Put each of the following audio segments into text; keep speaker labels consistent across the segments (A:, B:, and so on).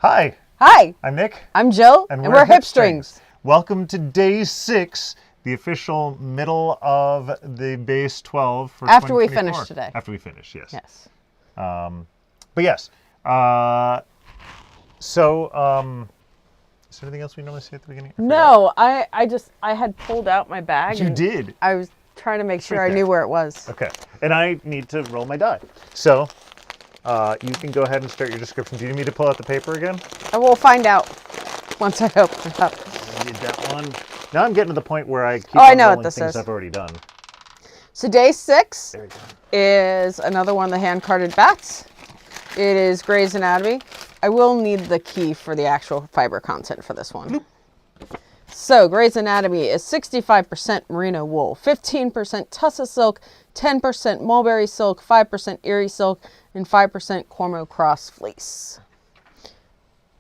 A: Hi.
B: Hi.
A: I'm Nick.
B: I'm Jill. And we're Hipstrings.
A: Welcome to day 6, the official middle of the Base 12 for
B: After we
A: 2024.
B: finish today.
A: After we finish, yes.
B: Yes.
A: But yes. Is there anything else we normally say at the beginning?
B: No, I had pulled out my bag.
A: You did.
B: I was trying to make sure
A: right
B: I knew where it was.
A: Okay. And I need to roll my die. So you can go ahead and start your description. Do you need me to pull out the paper again?
B: I will find out once I open it up.
A: I need that one. Now I'm getting to the point where I keep
B: I know
A: rolling
B: what this
A: things
B: is.
A: I've already done.
B: So day 6
A: There we go.
B: is another one of the hand-carded bats. It is Grey's Anatomy. I will need the key for the actual fiber content for this one. Bloop. So Grey's Anatomy is 65% merino wool, 15% tussa silk, 10% mulberry silk, 5% Erie silk, and 5% Cormo Cross fleece.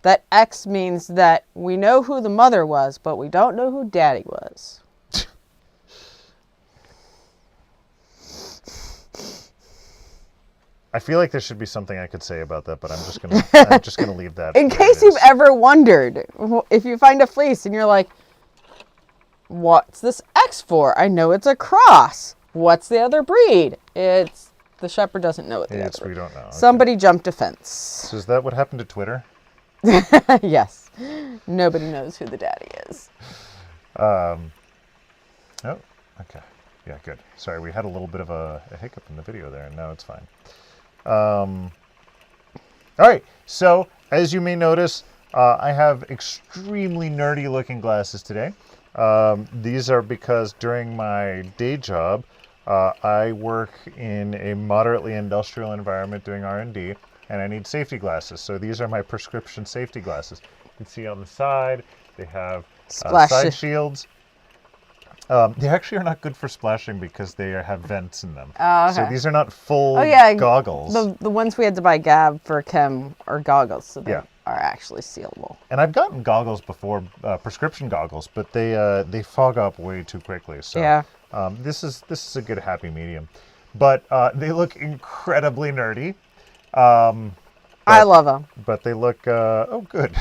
B: That X means that we know who the mother was, but we don't know who daddy was.
A: I feel like there should be something I could say about that, but I'm just gonna leave that.
B: In case you've ever wondered, if you find a fleece and you're like, what's this X for? I know it's a cross. What's the other breed? It's the shepherd doesn't know what the other breed.
A: We don't know. Okay.
B: Somebody jumped a fence.
A: So is that what happened to Twitter?
B: Yes. Nobody knows who the daddy is.
A: Oh, okay. Yeah, good. Sorry, we had a little bit of a hiccup in the video there, and now it's fine. All right, so as you may notice, I have extremely nerdy looking glasses today. These are because during my day job, I work in a moderately industrial environment doing R&D, and I need safety glasses. So these are my prescription safety glasses. You can see on the side, they have side shields. They actually are not good for splashing because they have vents in them.
B: Oh, okay.
A: So these are not full goggles.
B: The ones we had to buy Gab for Chem are goggles, so they are actually sealable.
A: And I've gotten goggles before, prescription goggles, but they fog up way too quickly. So this is a good happy medium. But they look incredibly nerdy.
B: I love them. But
A: they look oh good.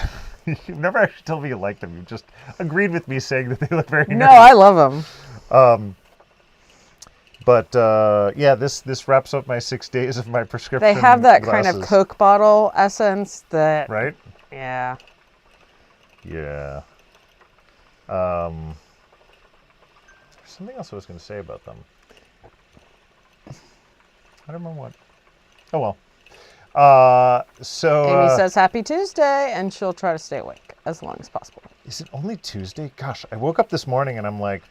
A: You've never actually told me you like them. You just agreed with me saying that they look very nerdy.
B: No, I love them.
A: Yeah, this wraps up my 6 days of my prescription.
B: They have that
A: glasses.
B: kind of Coke bottle essence that.
A: Right?
B: Yeah.
A: Yeah. There's something else I was going to say about them. I don't remember what. Oh well.
B: Amy says happy Tuesday, and she'll try to stay awake as long as possible.
A: Is it only Tuesday? Gosh, I woke up this morning and I'm like,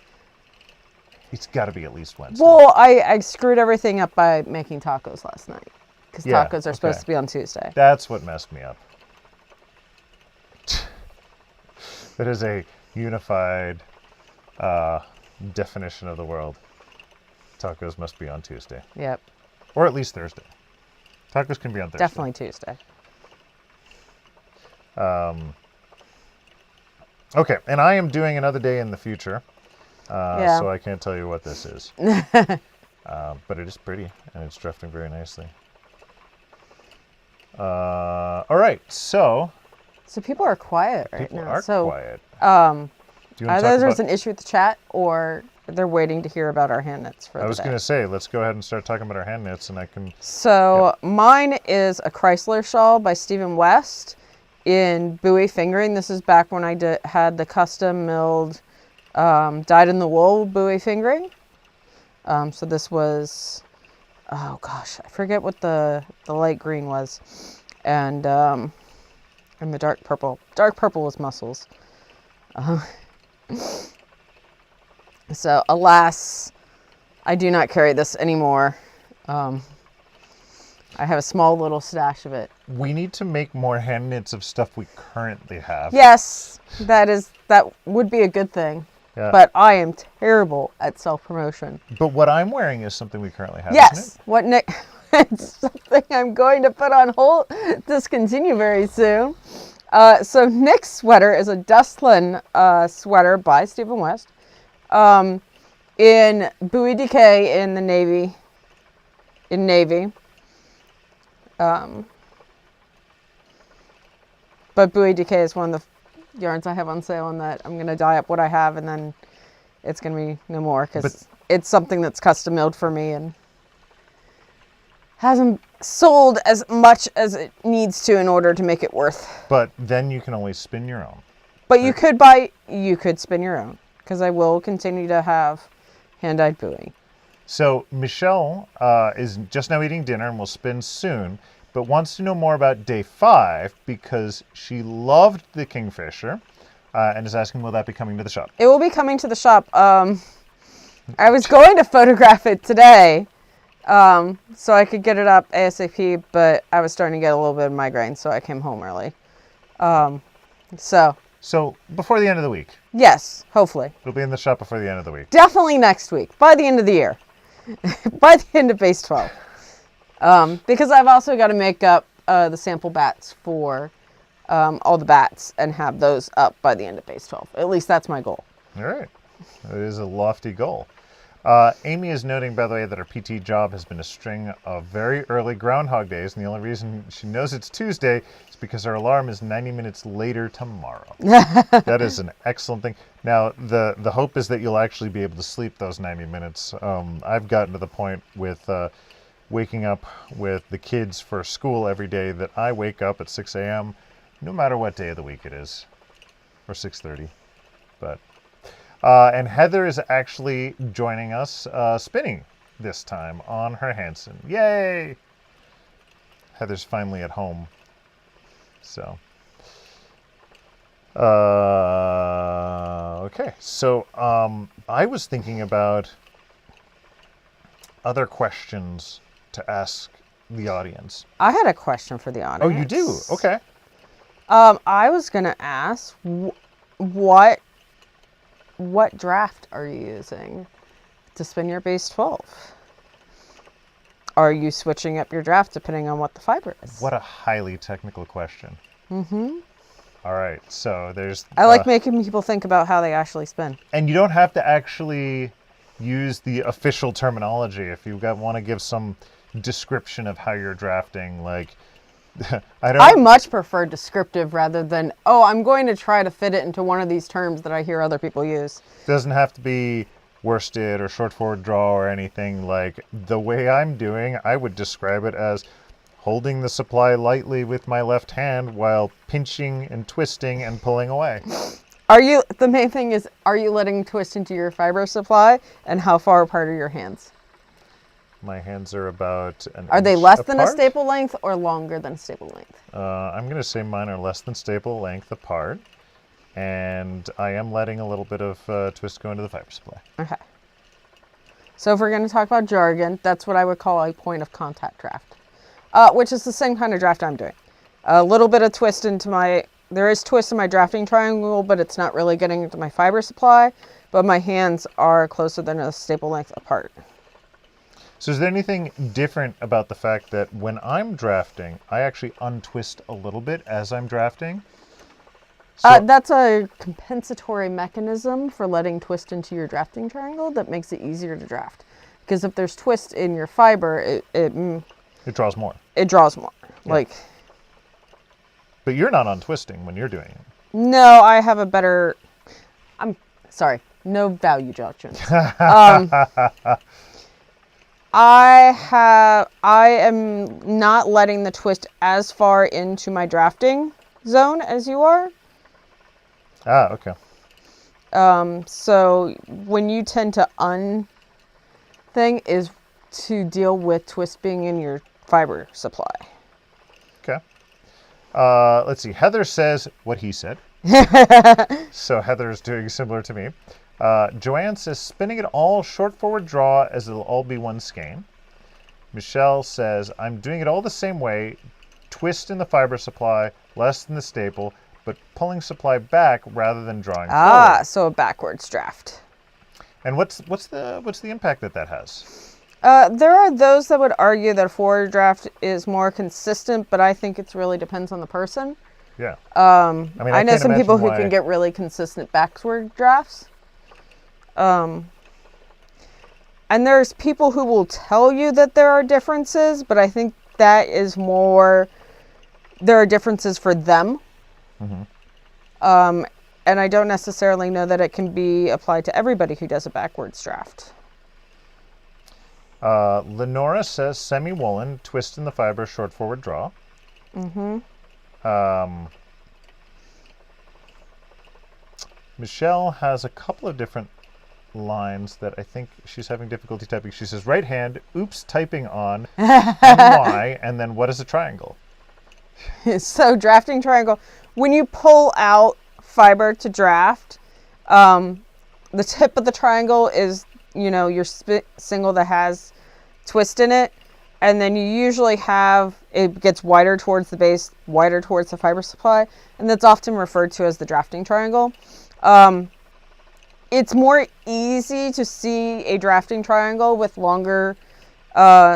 A: it's got to be at least Wednesday.
B: Well, I screwed everything up by making tacos last night because tacos are supposed to be on Tuesday.
A: That's what messed me up. That is a unified definition of the world. Tacos must be on Tuesday.
B: Yep.
A: Or at least Thursday. Tacos can be on Thursday.
B: Definitely Tuesday.
A: Okay, and I am doing another day in the future, so I can't tell you what this is. But it is pretty, and it's drafting very nicely. All right, so...
B: So people are quiet right
A: people
B: now.
A: Are quiet.
B: Either there's an issue with the chat, or they're waiting to hear about our hand knits for the day.
A: I was going to say, let's go ahead and start talking about our hand knits, and I can...
B: So mine is a Chrysler shawl by Stephen West in Bowie fingering. This is back when I had the custom milled dyed in the wool Bowie fingering. So this was, oh gosh, I forget what the light green was, and the dark purple. Dark purple was muscles. So, alas, I do not carry this anymore. I have a small little stash of it.
A: We need to make more hand knits of stuff we currently have.
B: Yes, that would be a good thing.
A: Yeah.
B: But I am terrible at self-promotion.
A: But what I'm wearing is something we currently have,
B: yes,
A: isn't it?
B: What Nick... It's something I'm going to put on hold, discontinue very soon. So Nick's sweater is a Dustlin sweater by Stephen West. In Bowie DK in the Navy. But Buoy Decay is one of the yarns I have on sale, and that I'm going to dye up what I have, and then it's going to be no more because it's something that's custom milled for me and hasn't sold as much as it needs to in order to make it worth.
A: But then you can always spin your own.
B: But you could spin your own, because I will continue to have hand-dyed Buoy. So
A: Michelle is just now eating dinner and will spin soon, but wants to know more about day 5 because she loved the Kingfisher and is asking, will that be coming to the shop?
B: It will be coming to the shop. I was going to photograph it today so I could get it up ASAP, but I was starting to get a little bit of migraine, so I came home early.
A: So before the end of the week?
B: Yes, hopefully.
A: It'll be in the shop before the end of the week.
B: Definitely next week, by the end of the year. By the end of Base 12. Because I've also got to make up the sample bats for all the bats and have those up by the end of Base 12. At least that's my goal.
A: All right. That is a lofty goal. Amy is noting, by the way, that her PT job has been a string of very early Groundhog Days, and the only reason she knows it's Tuesday is because her alarm is 90 minutes later tomorrow. That is an excellent thing. Now, the hope is that you'll actually be able to sleep those 90 minutes. I've gotten to the point with waking up with the kids for school every day that I wake up at 6 a.m., no matter what day of the week it is, or 6:30. But and Heather is actually joining us spinning this time on her Hanson. Yay! Heather's finally at home. So, okay. So, I was thinking about other questions to ask the audience.
B: I had a question for the audience.
A: Oh, you do? Okay.
B: I was going to ask, what draft are you using to spin your Base 12? Are you switching up your draft depending on what the fiber is?
A: What a highly technical question. Mm-hmm. All right, so there's...
B: I like making people think about how they actually spin.
A: And you don't have to actually use the official terminology. If you want to give some description of how you're drafting, like... I
B: much prefer descriptive rather than, I'm going to try to fit it into one of these terms that I hear other people use.
A: Doesn't have to be worsted or short forward draw or anything. Like the way I'm doing, I would describe it as holding the supply lightly with my left hand while pinching and twisting and pulling away.
B: The main thing is, are you letting twist into your fiber supply, and how far apart are your hands?
A: My hands are about an
B: Are they
A: inch
B: less than a
A: apart.
B: staple length or longer than staple length?
A: I'm going to say mine are less than staple length apart. And I am letting a little bit of twist go into the fiber supply.
B: Okay. So if we're going to talk about jargon, that's what I would call a point of contact draft, which is the same kind of draft I'm doing. A little bit of twist there is twist in my drafting triangle, but it's not really getting into my fiber supply. But my hands are closer than a staple length apart.
A: So is there anything different about the fact that when I'm drafting, I actually untwist a little bit as I'm drafting? So
B: That's a compensatory mechanism for letting twist into your drafting triangle that makes it easier to draft. Because if there's twist in your fiber,
A: it draws more.
B: It draws more.
A: Yeah. But you're not untwisting when you're doing it.
B: No, I have a better... I'm sorry. No value judgment. I am not letting the twist as far into my drafting zone as you are.
A: Ah, okay.
B: So when you tend to thing is to deal with twist being in your fiber supply.
A: Okay. Let's see. Heather says what he said. So Heather is doing similar to me. Joanne says, spinning it all short forward draw as it'll all be one skein. Michelle says, I'm doing it all the same way, twist in the fiber supply, less than the staple, but pulling supply back rather than drawing forward.
B: So a backwards draft.
A: And what's the impact that has?
B: There are those that would argue that a forward draft is more consistent, but I think it really depends on the person.
A: Yeah.
B: I know some people who can get really consistent backward drafts. And there's people who will tell you that there are differences, but I think that is more, there are differences for them And I don't necessarily know that it can be applied to everybody who does a backwards draft.
A: Lenora says semi-woolen, twist in the fiber, short forward draw. Michelle has a couple of different lines that I think she's having difficulty typing. She says right hand, oops, typing on, NY, and then what is a triangle?
B: So drafting triangle, when you pull out fiber to draft, the tip of the triangle is, your single that has twist in it. And then you usually have, it gets wider towards the base, wider towards the fiber supply. And that's often referred to as the drafting triangle. It's more easy to see a drafting triangle with longer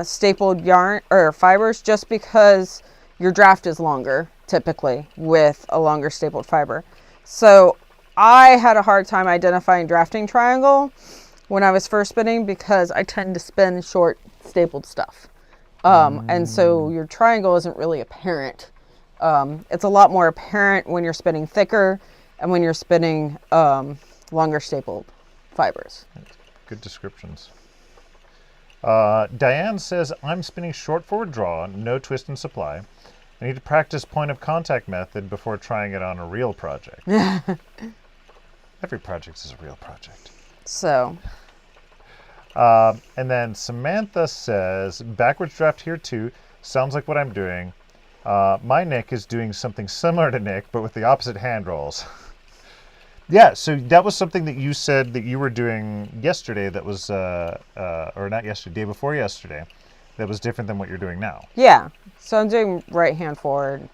B: stapled yarn or fibers just because your draft is longer typically with a longer stapled fiber. So I had a hard time identifying drafting triangle when I was first spinning because I tend to spin short stapled stuff. And so your triangle isn't really apparent. It's a lot more apparent when you're spinning thicker and when you're spinning longer stapled fibers.
A: Good descriptions. Diane says, I'm spinning short forward draw, no twist and supply. I need to practice point of contact method before trying it on a real project. Every project is a real project.
B: So.
A: And then Samantha says, backwards draft here too. Sounds like what I'm doing. My Nick is doing something similar to Nick, but with the opposite hand rolls. Yeah, so that was something that you said that you were doing yesterday that was, or not yesterday, day before yesterday, that was different than what you're doing now.
B: Yeah, so I'm doing right hand forward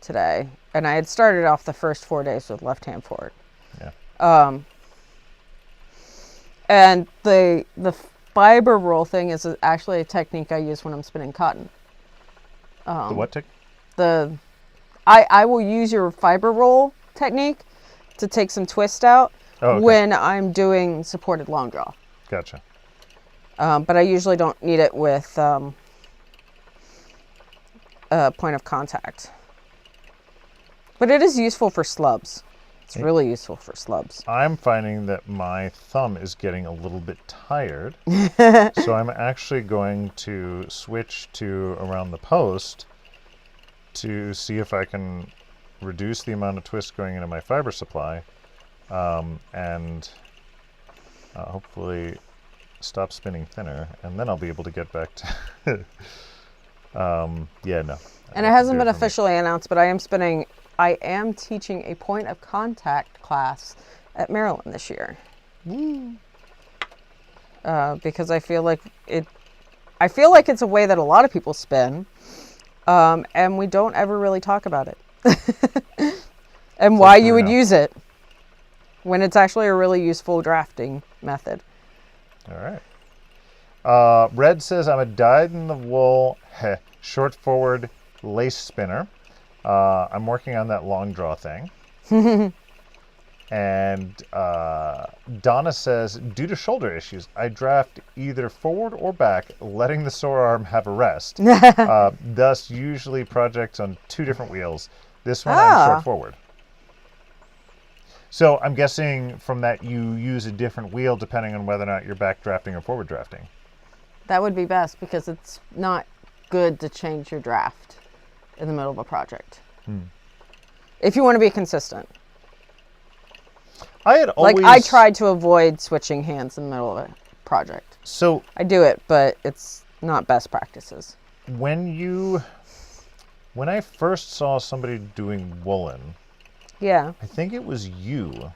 B: today. And I had started off the first 4 days with left hand forward.
A: Yeah.
B: And the fiber roll thing is actually a technique I use when I'm spinning cotton.
A: The what technique?
B: I will use your fiber roll technique to take some twist out when I'm doing supported long draw.
A: Gotcha.
B: But I usually don't need it with point of contact. But it is useful for slubs. It's really useful for slubs.
A: I'm finding that my thumb is getting a little bit tired. So I'm actually going to switch to around the post to see if I can reduce the amount of twist going into my fiber supply and hopefully stop spinning thinner, and then I'll be able to get back to yeah, no.
B: And it hasn't been officially announced, but I am teaching a point of contact class at Maryland this year. Because I feel like it's a way that a lot of people spin, and we don't ever really talk about it. And why you would use it when it's actually a really useful drafting method.
A: All right. Red says, I'm a dyed-in-the-wool short forward lace spinner. I'm working on that long draw thing. And Donna says, due to shoulder issues, I draft either forward or back, letting the sore arm have a rest. Thus, usually projects on 2 different wheels. This one I'm short forward. So I'm guessing from that you use a different wheel depending on whether or not you're back drafting or forward drafting.
B: That would be best because it's not good to change your draft in the middle of a project. If you want to be consistent.
A: I had always...
B: I tried to avoid switching hands in the middle of a project.
A: So...
B: I do it, but it's not best practices.
A: When I first saw somebody doing woolen...
B: Yeah.
A: I think it was you.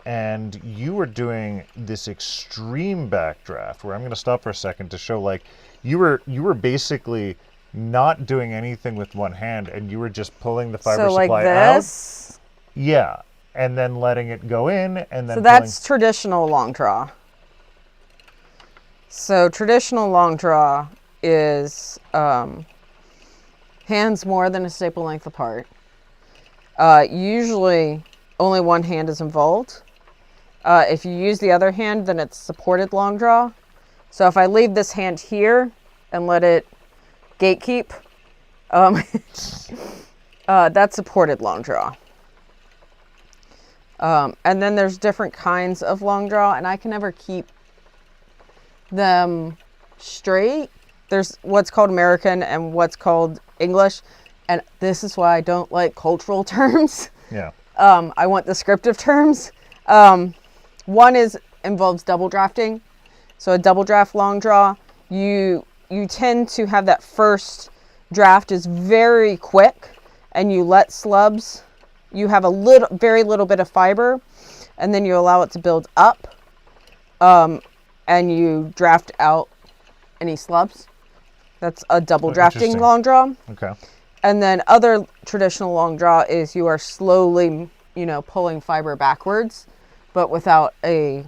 A: And you were doing this extreme backdraft where I'm going to stop for a second to show, like, you were basically not doing anything with one hand and you were just pulling the fiber supply
B: like this?
A: out. Yeah. And then letting it go in and then
B: So that's traditional long draw. So traditional long draw is hands more than a staple length apart. Usually only one hand is involved. If you use the other hand, then it's supported long draw. So if I leave this hand here and let it gatekeep, That's supported long draw. And then there's different kinds of long draw, and I can never keep them straight. There's what's called American and what's called English, and this is why I don't like cultural terms.
A: Yeah.
B: I want descriptive terms. One involves double drafting. So a double draft long draw, you tend to have that first draft is very quick, and you let slubs. You have very little bit of fiber, and then you allow it to build up, and you draft out any slubs. That's a double drafting long draw.
A: Okay.
B: And then other traditional long draw is you are slowly, pulling fiber backwards, but without a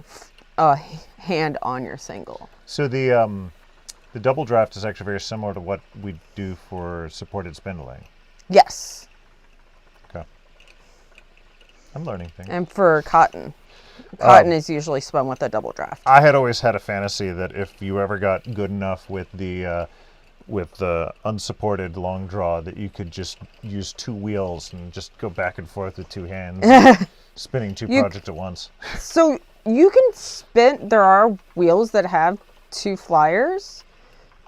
B: hand on your single.
A: So the double draft is actually very similar to what we do for supported spindling.
B: Yes.
A: Okay. I'm learning things.
B: And for cotton is usually spun with a double draft.
A: I had always had a fantasy that if you ever got good enough with the unsupported long draw, that you could just use two wheels and just go back and forth with two hands, spinning two projects at once.
B: So you can spin. There are wheels that have two flyers,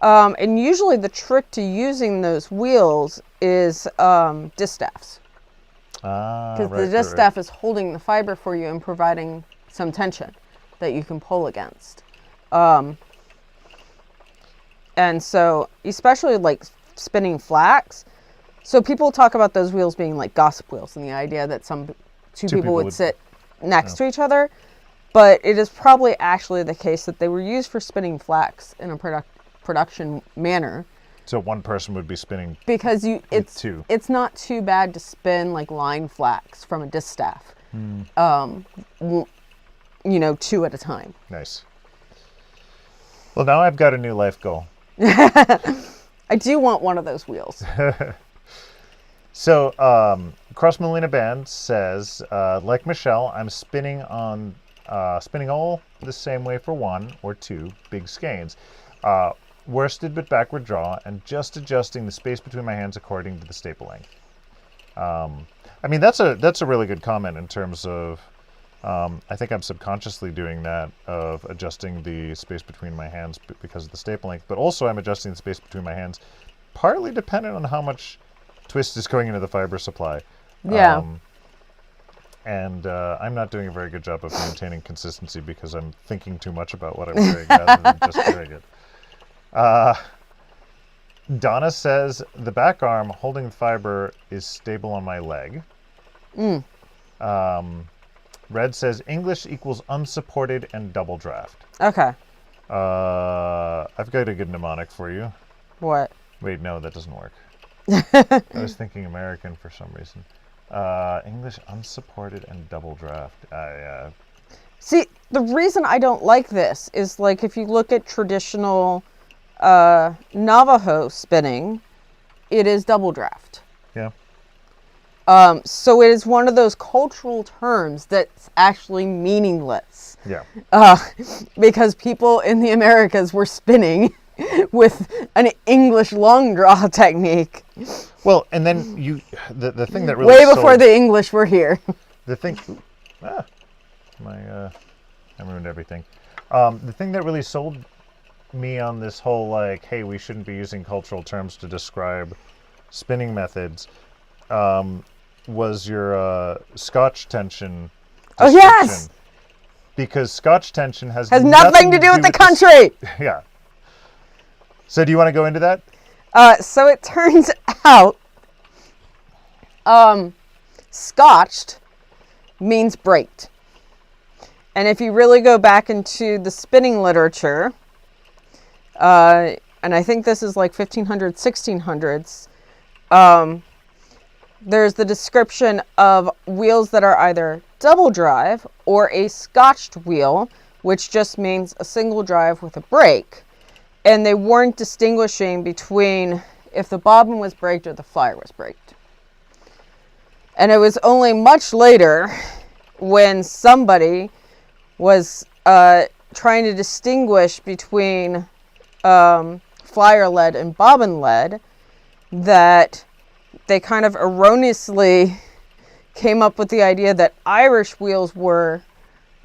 B: and usually the trick to using those wheels is distaffs. Because the distaff is holding the fiber for you and providing some tension that you can pull against. And so, especially like spinning flax, so people talk about those wheels being like gossip wheels, and the idea that two people would sit next to each other. But it is probably actually the case that they were used for spinning flax in a production manner.
A: So one person would be spinning
B: because
A: two.
B: It's not too bad to spin like line flax from a distaff. Two at a time. Nice.
A: Well, now I've got a new life goal.
B: I do want one of those wheels.
A: So, Cross Molina Band says, like Michelle, I'm spinning all the same way for one or two big skeins. Worsted but backward draw, and just adjusting the space between my hands according to the staple length. That's a really good comment in terms of, I think I'm subconsciously doing that, of adjusting the space between my hands because of the staple length, but also I'm adjusting the space between my hands partly dependent on how much twist is going into the fiber supply.
B: Yeah.
A: I'm not doing a very good job of maintaining consistency because I'm thinking too much about what I'm doing rather than just doing it. Donna says, the back arm holding the fiber is stable on my leg. Red says, English equals unsupported and double draft.
B: Okay.
A: I've got a good mnemonic for you.
B: What?
A: Wait, no, that doesn't work. I was thinking American for some reason. English unsupported and double draft.
B: See, the reason I don't like this is, like, if you look at traditional Navajo spinning, it is double draft.
A: Yeah.
B: So it is one of those cultural terms that's actually meaningless.
A: Yeah.
B: Because people in the Americas were spinning with an English long draw technique.
A: Well, and then the thing that really
B: way before the English were here.
A: The thing, I ruined everything. The thing that really sold me on this whole, like, hey, we shouldn't be using cultural terms to describe spinning methods, was your Scotch tension description.
B: Oh, yes!
A: Because Scotch tension has
B: nothing to do with the country.
A: Yeah. So do you want to go into that?
B: So it turns out, scotched means braked. And if you really go back into the spinning literature, and I think this is like 1500s, 1600s, there's the description of wheels that are either double drive or a scotched wheel, which just means a single drive with a brake. And they weren't distinguishing between if the bobbin was braked or the flyer was braked. And it was only much later when somebody was trying to distinguish between flyer lead and bobbin lead that they kind of erroneously came up with the idea that Irish wheels were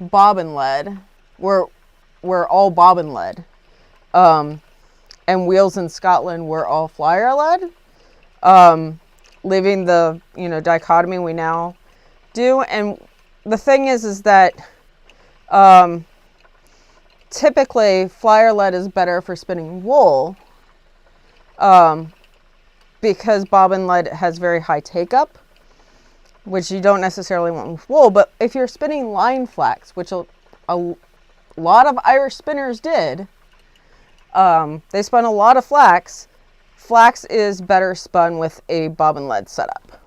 B: bobbin lead, were all bobbin lead, and wheels in Scotland were all flyer lead, leaving the dichotomy we now do. And the thing is that typically flyer lead is better for spinning wool, because bobbin lead has very high take-up, which you don't necessarily want with wool. But if you're spinning line flax, which a lot of Irish spinners did, they spun a lot of flax. Flax is better spun with a bobbin lead setup.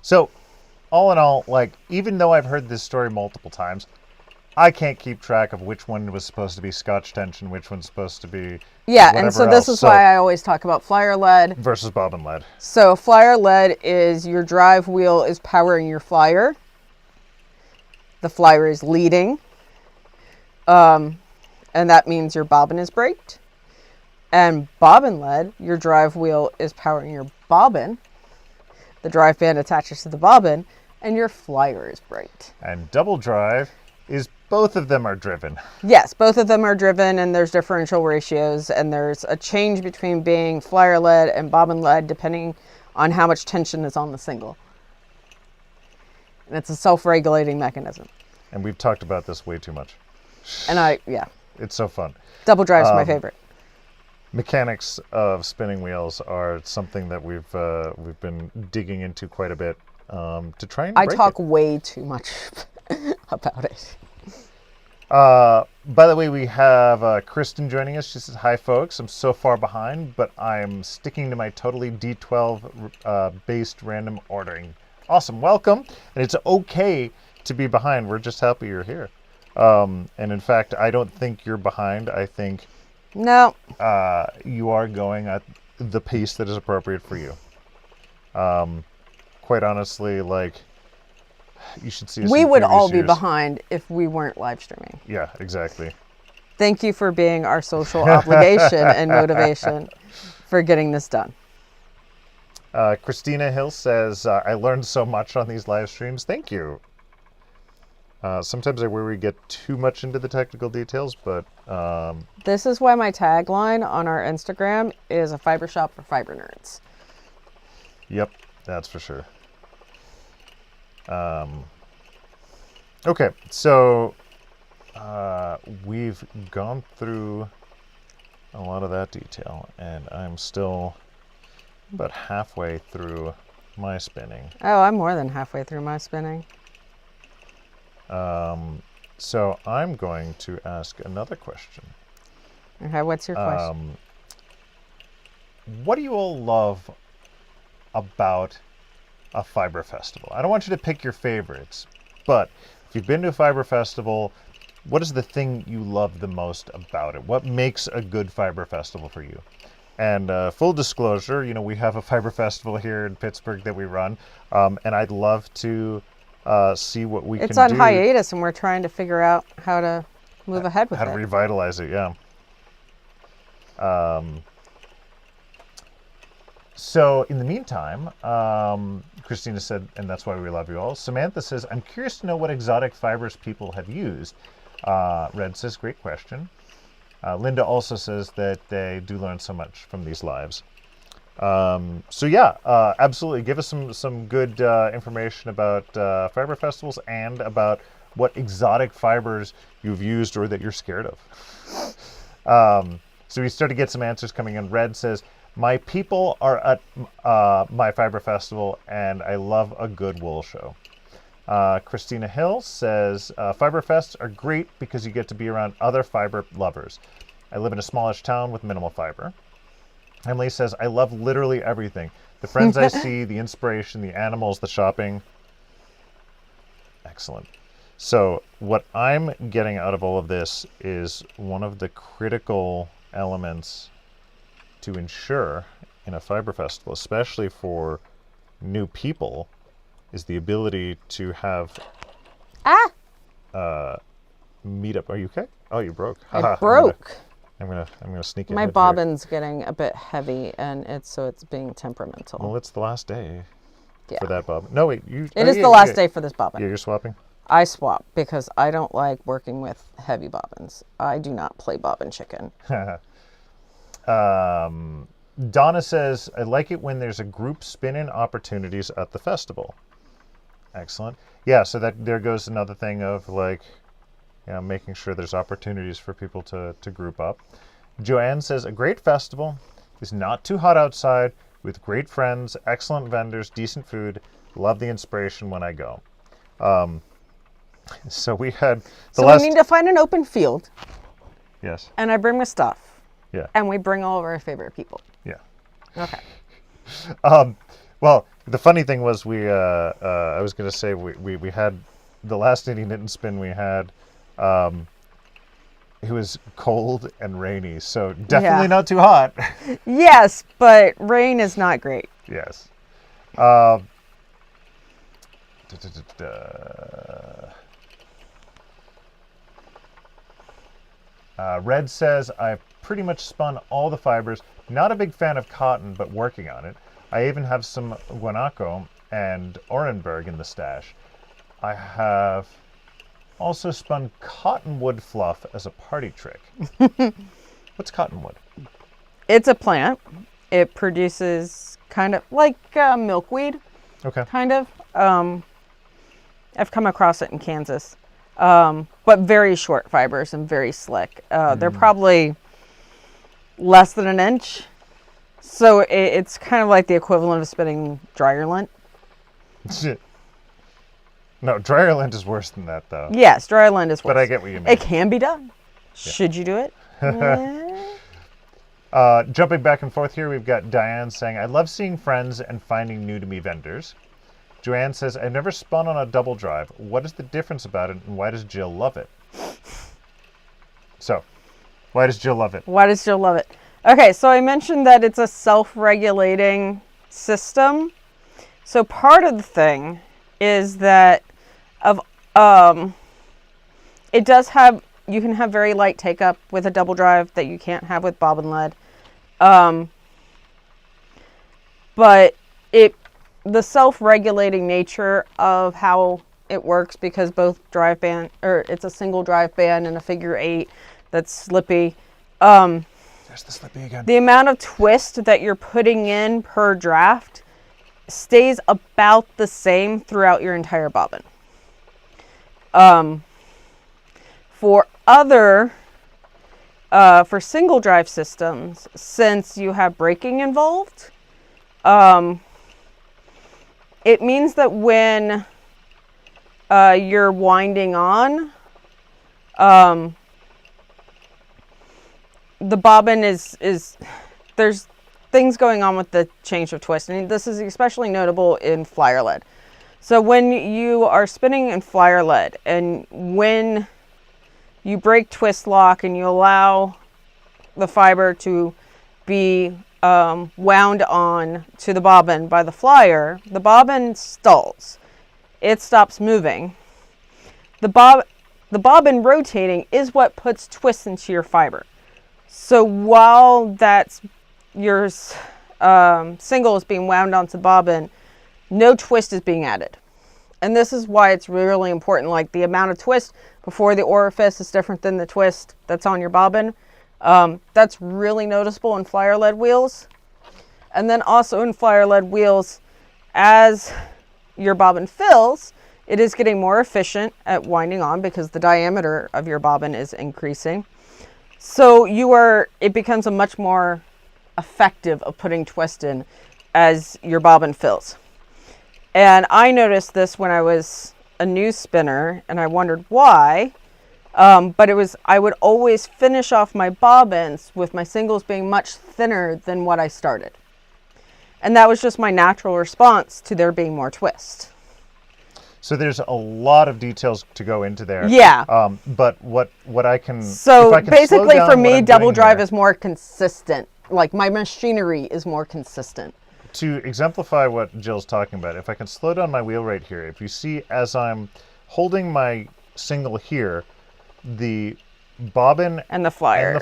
A: So, all in all, like, even though I've heard this story multiple times, I can't keep track of which one was supposed to be Scotch tension, which one's supposed to be
B: and so this is why I always talk about flyer lead
A: versus bobbin lead.
B: So flyer lead is your drive wheel is powering your flyer. The flyer is leading. And that means your bobbin is braked. And bobbin lead, your drive wheel is powering your bobbin. The drive band attaches to the bobbin, and your flyer is braked.
A: And double drive is both of them are driven.
B: Yes, both of them are driven, and there's differential ratios, and there's a change between being flyer lead and bobbin lead depending on how much tension is on the single. And it's a self-regulating mechanism.
A: And we've talked about this way too much.
B: And
A: it's so fun.
B: Double drive's my favorite.
A: Mechanics of spinning wheels are something that we've been digging into quite a bit to try and break
B: talk way too much about it.
A: By the way, we have Kristen joining us. She says, "Hi, folks. I'm so far behind, but I'm sticking to my totally D12 based random ordering." Awesome. Welcome. And it's okay to be behind. We're just happy you're here. And in fact, I don't think you're behind. I think
B: no,
A: you are going at the pace that is appropriate for you. Quite honestly, like, you should see us.
B: We would all be behind if we weren't live streaming.
A: Yeah, exactly.
B: Thank you for being our social obligation and motivation for getting this done.
A: Christina Hill says, "I learned so much on these live streams." Thank you. Sometimes I worry we get too much into the technical details, but
B: this is why my tagline on our Instagram is a fiber shop for fiber nerds.
A: Yep, that's for sure. Okay, so we've gone through a lot of that detail, and I'm still about halfway through my spinning.
B: Oh, I'm more than halfway through my spinning.
A: So I'm going to ask another question.
B: Okay, what's your question?
A: What do you all love about a fiber festival? I don't want you to pick your favorites, but if you've been to a fiber festival, what is the thing you love the most about it? What makes a good fiber festival for you? And full disclosure, we have a fiber festival here in Pittsburgh that we run, and I'd love to see what we can do.
B: It's on hiatus, and we're trying to figure out how to move ahead with it.
A: How to revitalize it, yeah. So in the meantime, Christina said, and that's why we love you all. Samantha says, "I'm curious to know what exotic fibers people have used." Red says, "Great question." Linda also says that they do learn so much from these lives. So yeah, absolutely. Give us some good information about fiber festivals and about what exotic fibers you've used or that you're scared of. So we start to get some answers coming in. Red says, "My people are at my fiber festival, and I love a good wool show." Christina Hill says, "Fiber fests are great because you get to be around other fiber lovers. I live in a smallish town with minimal fiber." Emily says, "I love literally everything. The friends I see, the inspiration, the animals, the shopping." Excellent. So what I'm getting out of all of this is one of the critical elements to ensure in a fiber festival, especially for new people, is the ability to have meet up. Are you okay? Oh, you broke.
B: I broke.
A: I'm gonna sneak
B: My
A: ahead
B: bobbin's getting a bit heavy, and it's being temperamental.
A: Well, it's the last day
B: Yeah.
A: for that bobbin. No, wait.
B: It is the last day for this bobbin.
A: Yeah, you're swapping?
B: I swap because I don't like working with heavy bobbins. I do not play bobbin chicken.
A: Donna says, I like it when there's a group spin-in opportunities at the festival. Excellent. Yeah, so that there goes another thing of like, you know, making sure there's opportunities for people to group up. Joanne says, a great festival is not too hot outside with great friends, excellent vendors, decent food. Love the inspiration when I go. So we had the
B: we need to find an open field.
A: Yes.
B: And I bring my stuff.
A: Yeah.
B: And we bring all of our favorite people.
A: Yeah.
B: Okay.
A: Well, the funny thing was I was going to say we had the last Knitting Knit and Spin we had. It was cold and rainy, so definitely not too hot.
B: Yes, but rain is not great.
A: Yes. Red says, I've pretty much spun all the fibers. Not a big fan of cotton, but working on it. I even have some guanaco and Orenburg in the stash. I have also spun cottonwood fluff as a party trick. What's cottonwood?
B: It's a plant. It produces kind of like milkweed.
A: Okay.
B: Kind of. I've come across it in Kansas. But very short fibers and very slick. They're probably less than an inch. So it's kind of like the equivalent of spinning dryer lint.
A: No, dryer lint is worse than that, though.
B: Yes, dryer lint is worse.
A: But I get what you mean.
B: It can be done. Yeah. Should you do it?
A: Jumping back and forth here, we've got Diane saying, I love seeing friends and finding new-to-me vendors. Joanne says, I've never spun on a double drive. What is the difference about it, and why does Jill love it? So, why does Jill love it?
B: Why does Jill love it? Okay, so I mentioned that it's a self-regulating system. So part of the thing is that it does have, you can have very light take-up with a double drive that you can't have with bobbin lead. But the self-regulating nature of how it works, because both drive band, or it's a single drive band and a figure 8 that's slippy.
A: There's the slippy again.
B: The amount of twist that you're putting in per draft stays about the same throughout your entire bobbin. For single drive systems, since you have braking involved, it means that when you're winding on, the bobbin is there's things going on with the change of twist, and this is especially notable in flyer lead. So when you are spinning in flyer lead, and when you break twist lock and you allow the fiber to be wound on to the bobbin by the flyer, the bobbin stalls. It stops moving. The bobbin rotating is what puts twist into your fiber. So while your single is being wound onto the bobbin, no twist is being added. And this is why it's really important. Like, the amount of twist before the orifice is different than the twist that's on your bobbin. That's really noticeable in flyer lead wheels. And then also in flyer lead wheels, as your bobbin fills, it is getting more efficient at winding on because the diameter of your bobbin is increasing. So it becomes a much more effective of putting twist in as your bobbin fills. And I noticed this when I was a new spinner, and I wondered why. But I would always finish off my bobbins with my singles being much thinner than what I started. And that was just my natural response to there being more twist.
A: So there's a lot of details to go into there.
B: Yeah.
A: But what I can...
B: So
A: if I can
B: basically
A: slow down
B: for me,
A: what I'm
B: double
A: doing
B: drive
A: here,
B: is more consistent. Like, my machinery is more consistent.
A: to exemplify what Jill's talking about, if I can slow down my wheel right here, if you see as I'm holding my single here, the bobbin
B: and the flyer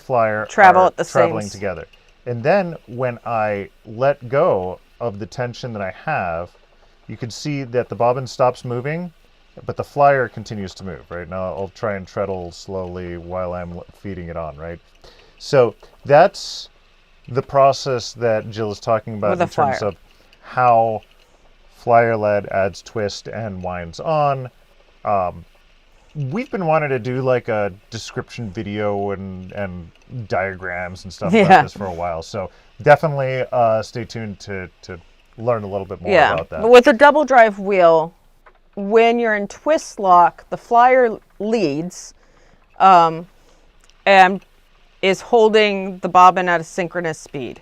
A: travel
B: at the
A: traveling
B: same
A: together. And then when I let go of the tension that I have, you can see that the bobbin stops moving, but the flyer continues to move, right? Now I'll try and treadle slowly while I'm feeding it on, right? So that's the process that Jill is talking about in terms of how flyer lead adds twist and winds on. We've been wanting to do like a description video and diagrams and stuff about this for a while. So definitely stay tuned to learn a little bit more about that.
B: But with a double drive wheel, when you're in twist lock, the flyer leads and is holding the bobbin at a synchronous speed.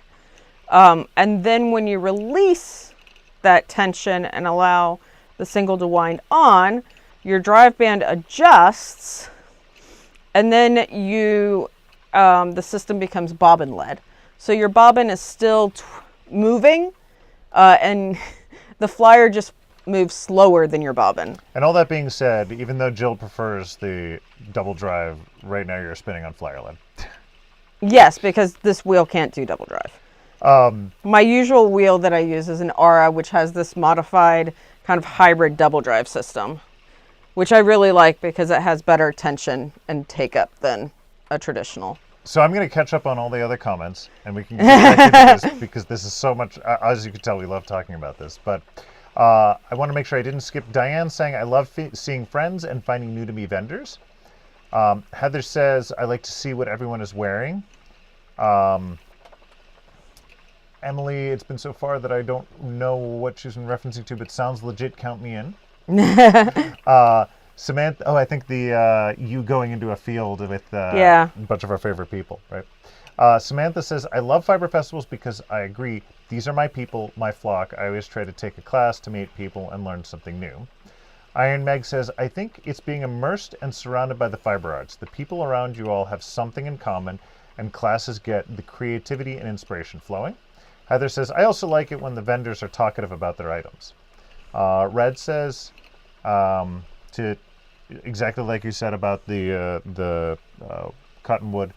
B: And then when you release that tension and allow the single to wind on, your drive band adjusts, and then you the system becomes bobbin led. So your bobbin is still moving, and the flyer just moves slower than your bobbin.
A: And all that being said, even though Jill prefers the double drive, right now you're spinning on flyer lead.
B: Yes, because this wheel can't do double drive. My usual wheel that I use is an Aura, which has this modified kind of hybrid double drive system, which I really like because it has better tension and take up than a traditional.
A: So I'm going to catch up on all the other comments, and we can get back into this because this is so much, as you can tell, we love talking about this. But I want to make sure I didn't skip Diane saying, I love seeing friends and finding new to me vendors. Heather says, I like to see what everyone is wearing. Emily, it's been so far that I don't know what she's been referencing to, but sounds legit. Count me in. Samantha, I think the you going into a field with a bunch of our favorite people, right? Samantha says, I love fiber festivals because I agree. These are my people, my flock. I always try to take a class to meet people and learn something new. Iron Meg says, I think it's being immersed and surrounded by the fiber arts. The people around you all have something in common, and classes get the creativity and inspiration flowing. Heather says, I also like it when the vendors are talkative about their items. Red says, to exactly like you said about the cottonwood,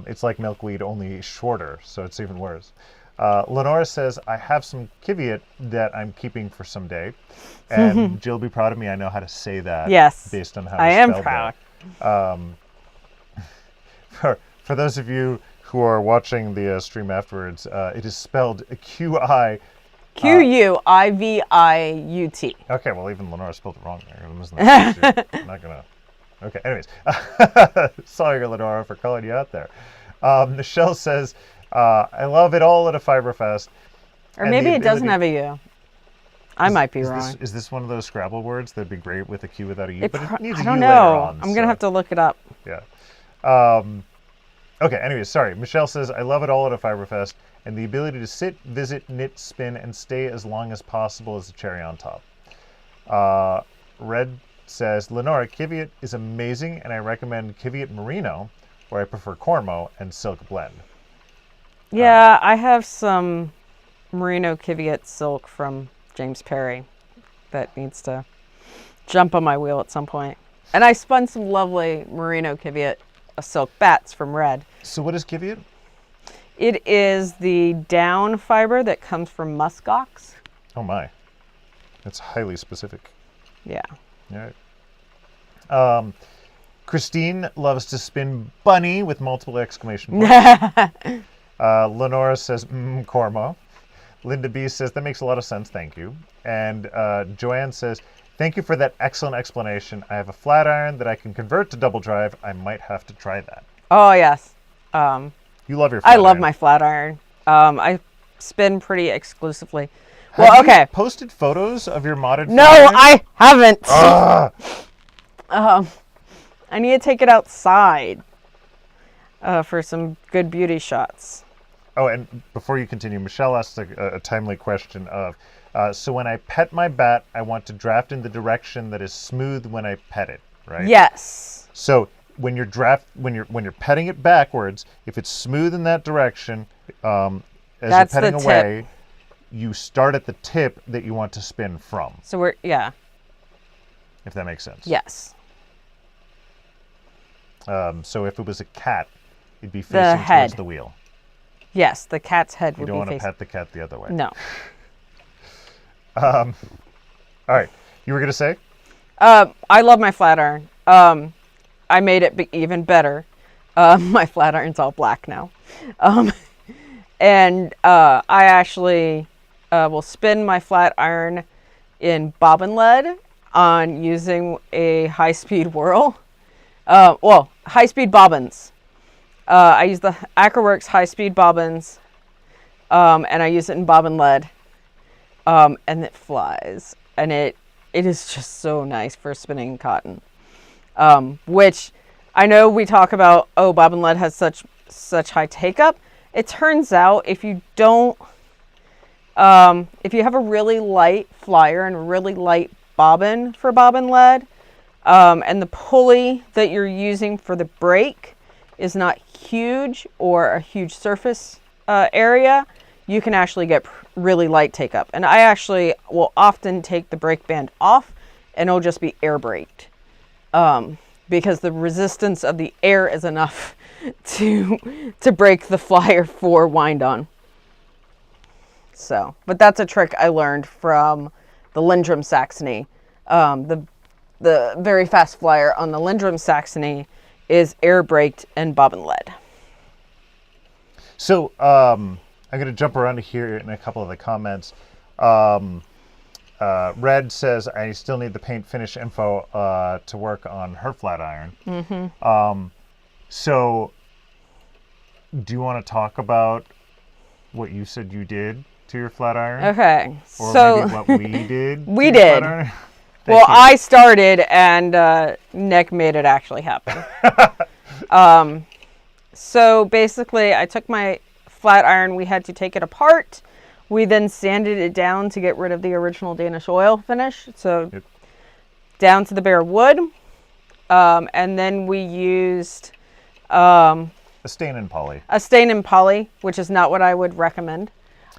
A: it's like milkweed, only shorter, so it's even worse. Lenora says, I have some kiviot that I'm keeping for someday. And Jill, be proud of me. I know how to say that.
B: Yes.
A: Based on how
B: I
A: it's
B: am proud.
A: For those of you who are watching the stream afterwards, it is spelled Q-I.
B: Q-U-I-V-I-U-T.
A: Okay, well, even Lenora spelled it wrong there. I'm not going to. Okay, anyways. Sorry, Lenora, for calling you out there. Michelle says, I love it all at a Fiberfest.
B: Or maybe it doesn't have a U. I might be wrong.
A: Is this one of those Scrabble words that'd be great with a Q without a U? But it needs a U
B: I don't
A: later
B: know.
A: on.
B: I'm going to have to look it up.
A: Yeah. Okay, anyways, sorry. Michelle says, I love it all at a Fiberfest, and the ability to sit, visit, knit, spin, and stay as long as possible is the cherry on top. Red says, Lenora, Kiviot is amazing, and I recommend Kiviot Merino, where I prefer Cormo and Silk Blend.
B: Yeah, I have some Merino Kiviot silk from James Perry that needs to jump on my wheel at some point. And I spun some lovely Merino Kiviot silk bats from Red.
A: So what is Kiviot?
B: It is the down fiber that comes from muskox.
A: Oh my. That's highly specific.
B: Yeah.
A: All right. Christine loves to spin bunny with multiple exclamation points. Lenora says, Cormo. Linda B says, that makes a lot of sense, thank you. And Joanne says, thank you for that excellent explanation. I have a flat iron that I can convert to double drive. I might have to try that.
B: Oh, yes.
A: You love your flat iron.
B: I love my flat iron. I spin pretty exclusively.
A: Have you posted photos of your modded
B: No,
A: flat iron?
B: I haven't. I need to take it outside for some good beauty shots.
A: Oh, and before you continue, Michelle asked a timely question of, so when I pet my bat, I want to draft in the direction that is smooth when I pet it, right?
B: Yes.
A: So when you're petting it backwards, if it's smooth in that direction, as
B: That's
A: you're petting
B: the
A: away,
B: tip.
A: You start at the tip that you want to spin from.
B: So
A: if that makes sense.
B: Yes.
A: So if it was a cat, it'd be
B: The
A: facing
B: head.
A: towards the wheel.
B: Yes, the cat's head
A: You
B: would
A: don't
B: be
A: want to
B: facing.
A: pat the cat the other way.
B: No.
A: All right. You were going to say?
B: I love my flat iron. I made it even better. My flat iron's all black now. And I actually will spin my flat iron in bobbin lead on using a high-speed whirl. Well, high-speed bobbins. I use the Acroworks high-speed bobbins, and I use it in bobbin lead, and it flies. And it is just so nice for spinning cotton. Which I know we talk about, oh, bobbin lead has such high take-up. It turns out if you don't, if you have a really light flyer and a really light bobbin for bobbin lead, and the pulley that you're using for the brake is not huge or a huge surface area, you can actually get really light take up. And I actually will often take the brake band off and it'll just be air braked. Because the resistance of the air is enough to break the flyer for wind on. So, but that's a trick I learned from the Lindrum Saxony. The very fast flyer on the Lindrum Saxony is air braked and bobbin lead.
A: So I'm going to jump around here in a couple of the comments. Red says, I still need the paint finish info to work on her flat iron. Mm-hmm. So do you want to talk about what you said you did to your flat iron?
B: Okay.
A: Or
B: so
A: maybe what we did?
B: We
A: to your
B: did.
A: flat iron?
B: Well,
A: you.
B: I started and Nick made it actually happen. So basically, I took my flat iron. We had to take it apart. We then sanded it down to get rid of the original Danish oil finish. So down to the bare wood. And then we used
A: A stain and poly.
B: a stain and poly, which is not what I would recommend.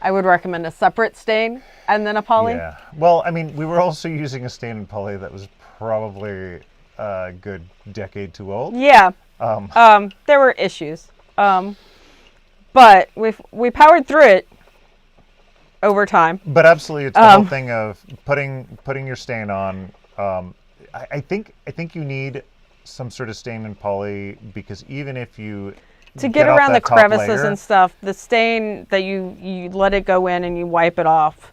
B: I would recommend a separate stain and then a poly.
A: Yeah. Well, I mean, we were also using a stain and poly that was probably a good decade too old.
B: Yeah. There were issues. But we powered through it over time.
A: But absolutely, it's the whole thing of putting your stain on. I think you need some sort of stain and poly, because even if you
B: to get
A: off
B: around the
A: that top
B: crevices
A: layer,
B: and stuff, the stain that you let it go in and you wipe it off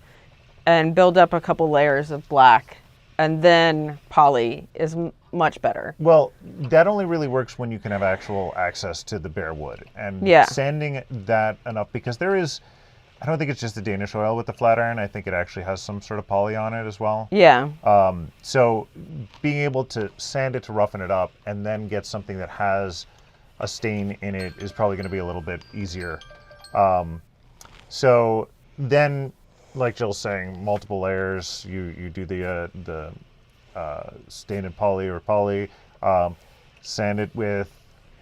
B: and build up a couple layers of black, and then poly is much better.
A: Well, that only really works when you can have actual access to the bare wood, and sanding that enough, because there is, I don't think it's just the Danish oil with the flat iron. I think it actually has some sort of poly on it as well.
B: Yeah.
A: So being able to sand it to roughen it up and then get something that has a stain in it is probably going to be a little bit easier. So then, like Jill's saying, multiple layers. You do the stain and poly or poly, sand it with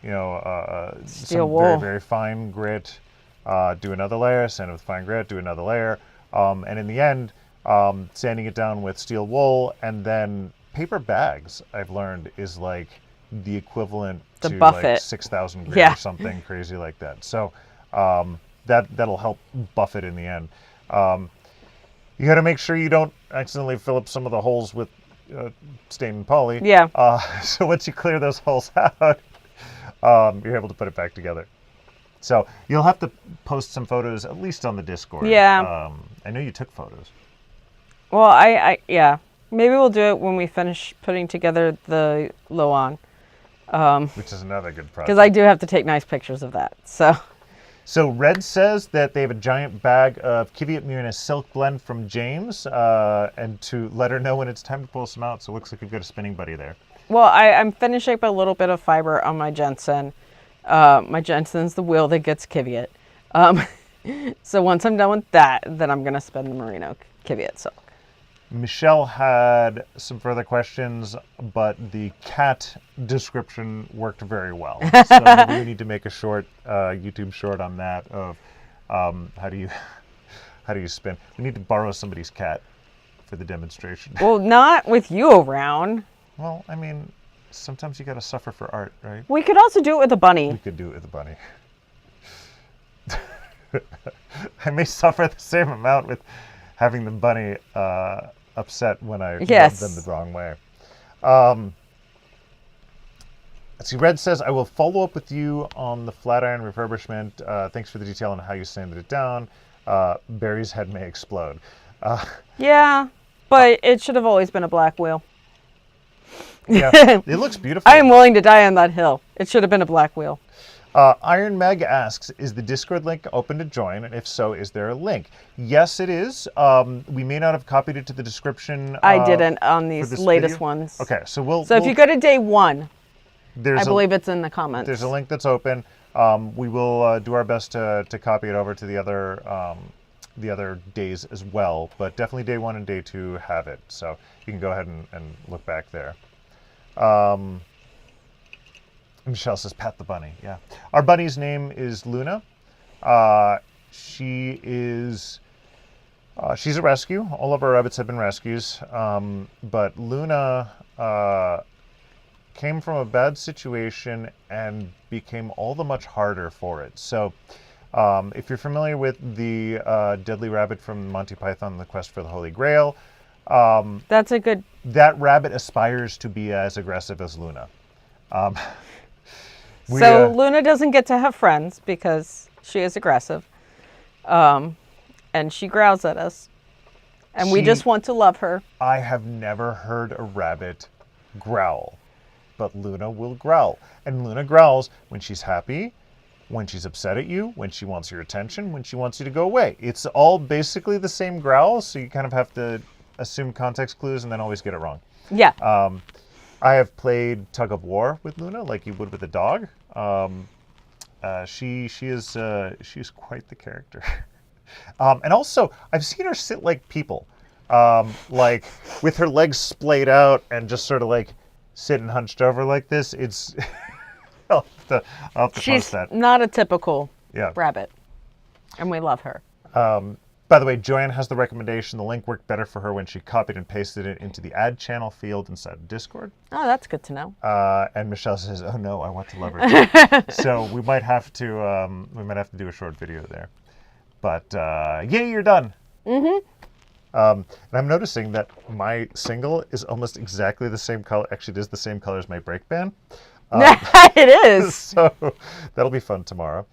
B: steel
A: some
B: wool.
A: very, very fine grit. Do another layer, sand it with fine grit, do another layer, and in the end, sanding it down with steel wool. And then paper bags, I've learned, is like the equivalent to
B: buff
A: like
B: it.
A: 6,000 grit
B: Yeah.
A: or something crazy like that. So that'll help buff it in the end. You got to make sure you don't accidentally fill up some of the holes with stain and poly.
B: Yeah.
A: So once you clear those holes out, you're able to put it back together. So you'll have to post some photos, at least on the Discord.
B: Yeah.
A: I know you took photos.
B: Well, yeah. Maybe we'll do it when we finish putting together the Loan.
A: Which is another good project.
B: Because I do have to take nice pictures of that.
A: So Red says that they have a giant bag of Kiviat Muna silk blend from James, and to let her know when it's time to pull some out. So it looks like you've got a spinning buddy there.
B: Well, I'm finishing up a little bit of fiber on my Jensen. My Jensen's the wheel that gets Kiviat. So once I'm done with that, then I'm going to spin the merino Kiviat silk.
A: Michelle had some further questions, but the cat description worked very well. So maybe we need to make a short YouTube short on that of how do you spin. We need to borrow somebody's cat for the demonstration.
B: Well, not with you around.
A: Well, I mean, sometimes you got to suffer for art, right?
B: We could also do it with a bunny.
A: We could do it with a bunny. I may suffer the same amount with having the bunny upset when I rub them the wrong way. Let's see, Red says, I will follow up with you on the Flatiron refurbishment. Thanks for the detail on how you sanded it down. Barry's head may explode.
B: Yeah, but it should have always been a black wheel.
A: Yeah, it looks beautiful.
B: I am willing to die on that hill. It should have been a black wheel.
A: Iron Meg asks, is the Discord link open to join? And if so, is there a link? Yes, it is. We may not have copied it to the description.
B: I didn't on these latest ones.
A: Okay, so
B: if you go to day 1, I believe it's in the comments.
A: There's a link that's open. We will do our best to copy it over to the other days as well. But definitely day 1 and day 2 have it. So you can go ahead and look back there. Michelle says, Pat the bunny. Yeah. Our bunny's name is Luna. She's a rescue. All of our rabbits have been rescues. But Luna came from a bad situation and became all the much harder for it. So if you're familiar with the deadly rabbit from Monty Python, The Quest for the Holy Grail,
B: that's a good...
A: That rabbit aspires to be as aggressive as Luna.
B: Luna doesn't get to have friends because she is aggressive. And she growls at us. And we just want to love her.
A: I have never heard a rabbit growl, but Luna will growl. And Luna growls when she's happy, when she's upset at you, when she wants your attention, when she wants you to go away. It's all basically the same growl, so you kind of have to assume context clues and then always get it wrong.
B: Yeah.
A: I have played tug of war with Luna like you would with a dog. She's quite the character. And also, I've seen her sit like people, like with her legs splayed out and just sort of like sitting hunched over like this. It's I'll have to
B: She's
A: post that.
B: Not a typical rabbit, and we love her.
A: By the way, Joanne has the recommendation. The link worked better for her when she copied and pasted it into the add channel field inside of Discord.
B: Oh, that's good to know.
A: And Michelle says, "Oh no, I want to love her too." So we might have to do a short video there. But yay, you're done. Mm-hmm. And I'm noticing that my single is almost exactly the same color. Actually, it is the same color as my brake band.
B: It is.
A: So that'll be fun tomorrow.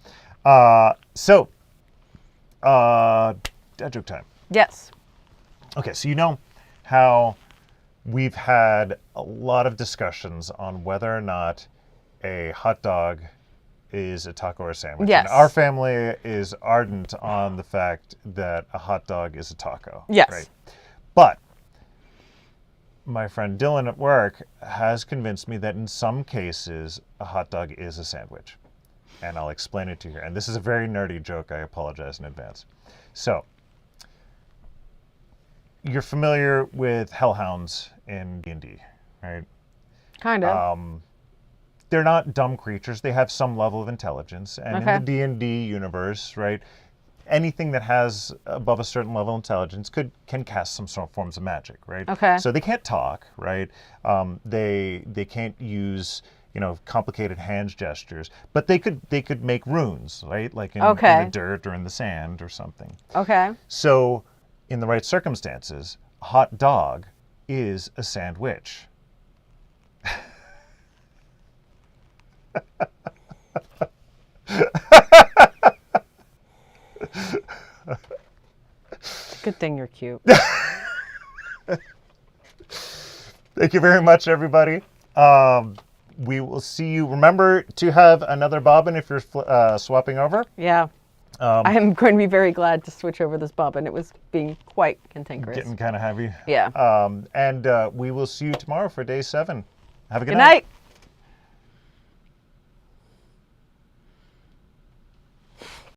A: Dad joke time.
B: Yes.
A: Okay, so you know how we've had a lot of discussions on whether or not a hot dog is a taco or a sandwich.
B: Yes.
A: And our family is ardent on the fact that a hot dog is a taco.
B: Yes.
A: Right? But my friend Dylan at work has convinced me that in some cases a hot dog is a sandwich. And I'll explain it to you here. And this is a very nerdy joke. I apologize in advance. So, you're familiar with hellhounds in D&D, right?
B: Kind of.
A: They're not dumb creatures. They have some level of intelligence. And
B: Okay.
A: in the D&D universe, right, anything that has above a certain level of intelligence can cast some sort of forms of magic, right?
B: Okay.
A: So they can't talk, right? They can't use complicated hand gestures, but they could make runes, right? Like in the dirt or in the sand or something.
B: Okay.
A: So, in the right circumstances, a hot dog is a sandwich.
B: Good thing you're cute.
A: Thank you very much, everybody. We will see you. Remember to have another bobbin if you're swapping over.
B: Yeah. I am going to be very glad to switch over this bobbin. It was being quite cantankerous.
A: Getting kind of heavy.
B: Yeah.
A: And we will see you tomorrow for day 7. Have a good
B: night.